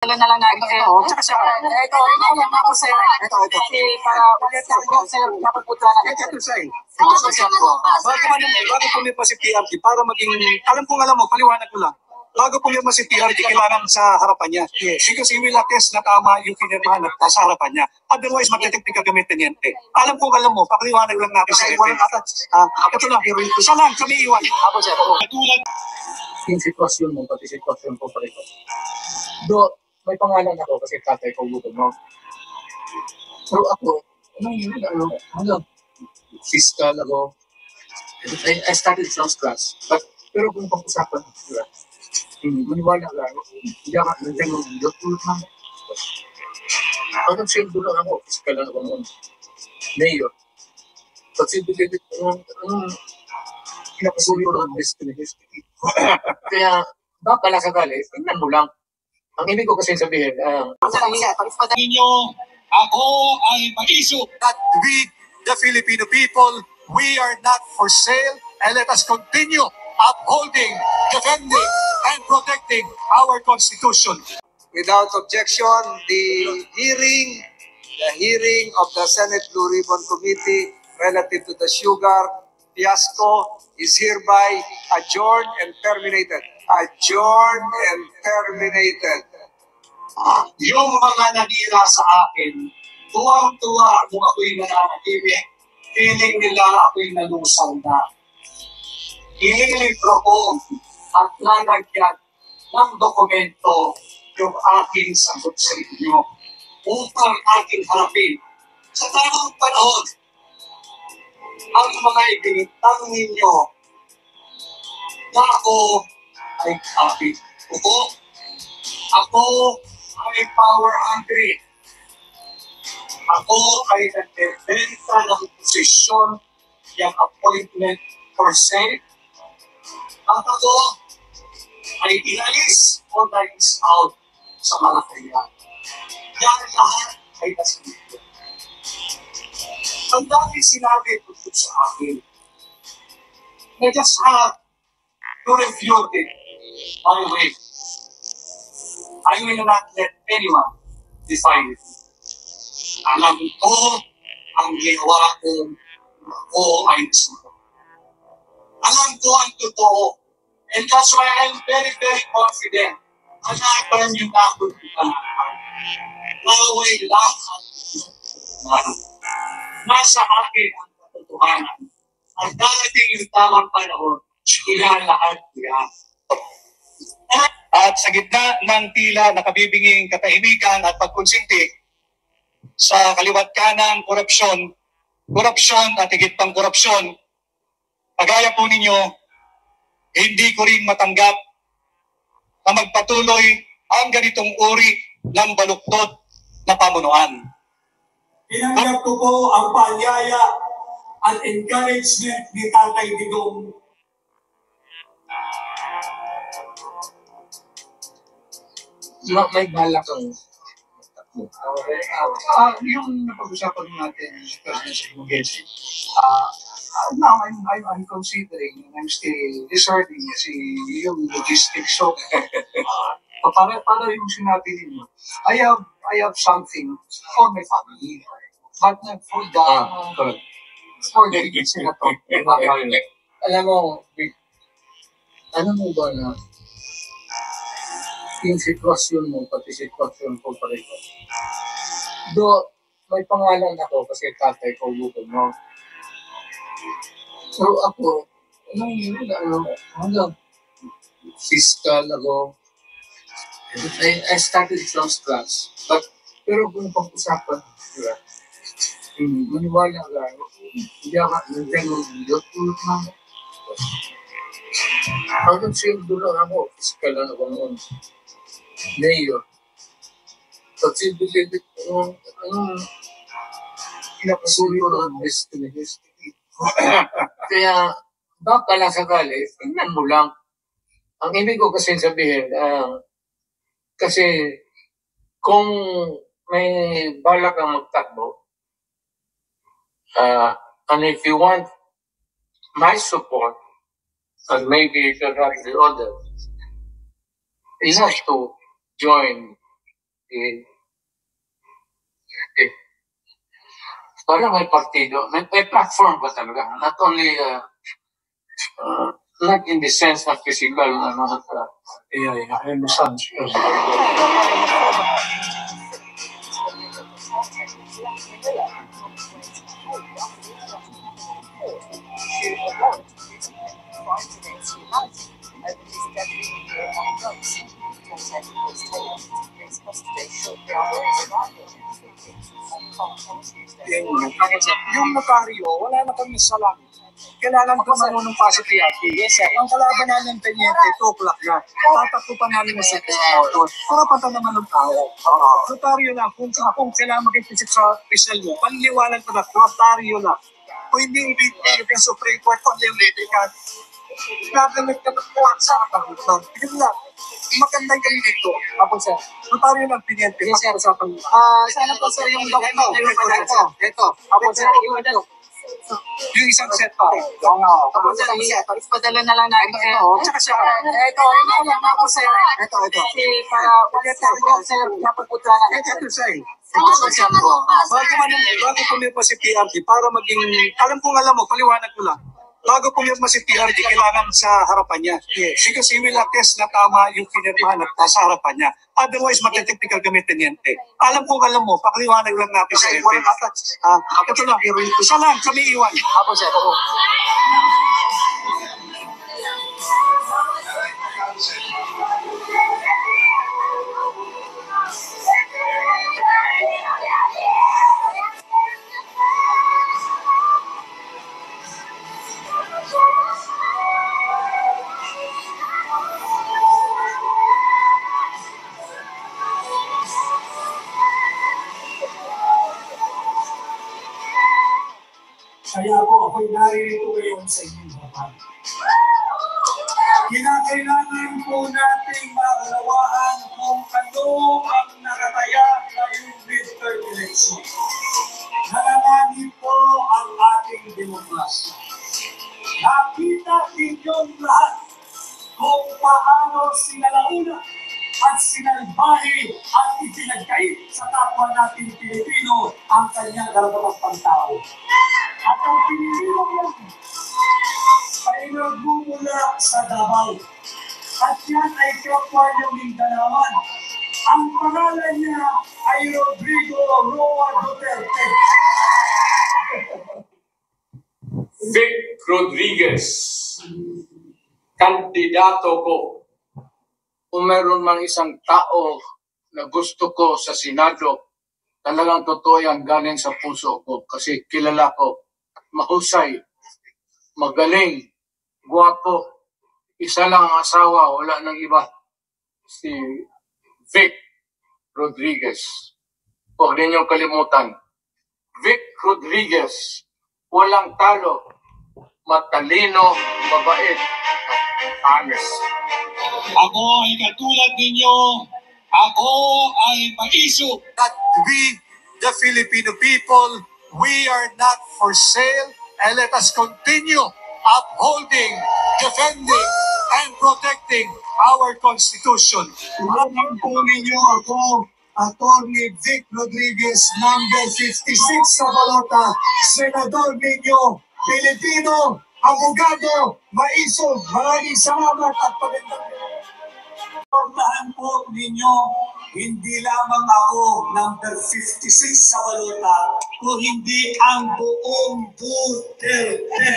Dala na lang natin kayo. Tsaka siya. Ito lang ako sir. Ito. Kasi para sir, napagpunta na natin. Ito siya. Bago pumirma si PRD, para maging, alam mo, paliwanag ko lang. Bago pumirma si PRD, kailangan sa harapan niya. Because he will attest na tama yung pinirmahan at sa harapan niya. Otherwise, magte-technique ka gamitin yan. Alam mo, pakaliwanag lang natin sa FA. Ito lang, isa lang, kami iwan. Ako sir. Yung sitwasyon mo, pati sitwasyon ko pa rin. Do, may pangalan ako kasi tatay ko gutom mo. Pero ako, hanggang fiscal ako. I started from scratch. Pero kung pag-usapan, maniwala lang, hindi ako nandiyan ng tulad namin. Hanggang sildo lang ako, fiscal lang ako noon. Mayor. Kasi bilibit ko, pinapasuli ko ng destiny. Kaya, baka sakali, tingnan mo lang. Ang ibig ko kasi sabihin, Ninyo, ako ay mag-issue that we, the Filipino people, we are not for sale, and let us continue upholding, defending, and protecting our Constitution. Without objection, the hearing of the Senate Blue Ribbon Committee relative to the sugar fiasco is hereby adjourned and terminated. Adjourned and terminated. Yung mga nanira sa akin, tuwang-tuwa kung ako'y nananahimik. Feeling nila ako'y nalusang na. Inilibro ko at lalagyan ng dokumento yung aking sagot sa inyo upang aking harapin sa tamang panahon ang mga ibinitang ninyo na ako ay kapit. Ako ay power hungry. Ako ay nagbebenta ng posisyon, yung appointment for sale. At ako ay inalis o nais out sa Malacanang. Yan lahat ay nasinigil. Ang dami sinabi tungkol sa akin. I just have to review it my way. I will not let anyone define it. Alam ko ang ginawa ko ay nasusunod. Alam ko ang totoo. And that's why I'm very, very confident. Hanapan niyo na ako ng panahan. Naway lahat. Nasa akin ang katotohanan. Ang darating yung tamang panahon, ilalahat yan. At sa gitna ng tila nakabibinging katahimikan at pagkonsinti sa kaliwat kanang korupsyon at higit pang korupsyon, pagaya po ninyo, hindi ko rin matanggap na magpatuloy ang ganitong uri ng baluktot na pamunuan. Tinanggap ko po ang paanyaya at encouragement ni Tatay Digong. may balak kang Yung napag-usapan natin sa President Mugensi, now I'm considering, I'm still discerning kasi yung logistics. So, para yung sinabi ninyo, I have something for my family, but not for the senator. alam mo, Vic, ano mo ba na yung sitwasyon mo, pati sitwasyon ko pa rin. Do, may pangalan ako kasi tatay ko gutom mo. Pero ako, hanggang fiscal ako. I started from scratch. Pero kung pag-usapan, diba? Maniwala lang, hindi ako nandiyan ng tulad namin. Hanggang sildo lang ako, fiscal lang ako noon. Mayor. Kasi bilibit ko, pinapasuli ko ng destiny. Kaya, baka lang sakali, tingnan mo lang. Ang ibig ko kasi sabihin, kasi kung may balak kang magtakbo, and if you want my support, and maybe you can have the others, you have to join eh, parang may partido, may platform ba talaga? Not only, not in the sense na physical, Yeah, I understand. Yung notaryo, wala na kami sa langit. Kailangan ko manunong pa si PRP. Yes, sir. Ang kalaban namin penyente, 2 o'clock na. Tatakbo pa namin na sa karapatan naman ng tao. Notaryo lang, kung kailangan mag-isip sa official nyo, panliwanan ko na, notaryo lang. Kung hindi ibigay yung Supreme Court, unlimited ka, gagamit ka ng court sa kapagutan. Yun lang. Maganda yung kami dito. Apo, sir. Notaryo lang penyente. Yes, sir. Pag-usapan mo. Sana po, sir, yung document. Ito. Apo, sir, yung Yung isang set pa. Apo, sir, ipadala na lang natin. Tsaka siya. Ito, ito lang ako, sir. Ito. Kasi para sir, napapunta na. Ito siya eh. Bago pumirma si PRD, para maging, alam mo, paliwanag ko lang. Bago pumirma si PRD, kailangan sa harapan niya. Because he will attest na tama yung pinirmahan at sa harapan niya. Otherwise, matitechnical kami teniente. Alam mo, pakaliwanag lang natin sa FA. Ito lang, isa lang, kami iwan. Apo, sir. Kaya po ako'y naririto ngayon sa inyong harapan. Kinakailangan po nating maunawaan kung ano ang nakataya ngayong midterm election. Nalalanin po ang ating demokrasya. Nakita ninyong lahat kung paano sinalauna at sinalbahe at ipinagkait sa kapwa nating Pilipino ang kanyang karapatang pantao. At ang Pilipino yan ay nagmumula sa Davao. At yan ay kapwa niyong Mindanaoan. Ang pangalan niya ay Rodrigo Roa Duterte. Vic Rodriguez, kandidato ko. Kung meron mang isang tao na gusto ko sa Senado, talagang totoo yan galing sa puso ko kasi kilala ko, mahusay, magaling, guwapo, isa lang ang asawa, wala nang iba, si Vic Rodriguez. Huwag ninyong kalimutan, Vic Rodriguez, walang talo, matalino, mabait, at honest. Ako ay katulad ninyo. Ako ay maiso. That we, the Filipino people, we are not for sale, and let us continue upholding, defending, and protecting our Constitution. Alam po ninyo ako, Atty. Vic Rodriguez, number 56 sa balota, Senador ninyo, Pilipino, abogado, maisog. Maraming salamat at pagandang Portahan po ninyo, hindi lamang ako number 56 sa balota, kung hindi ang buong Duterte.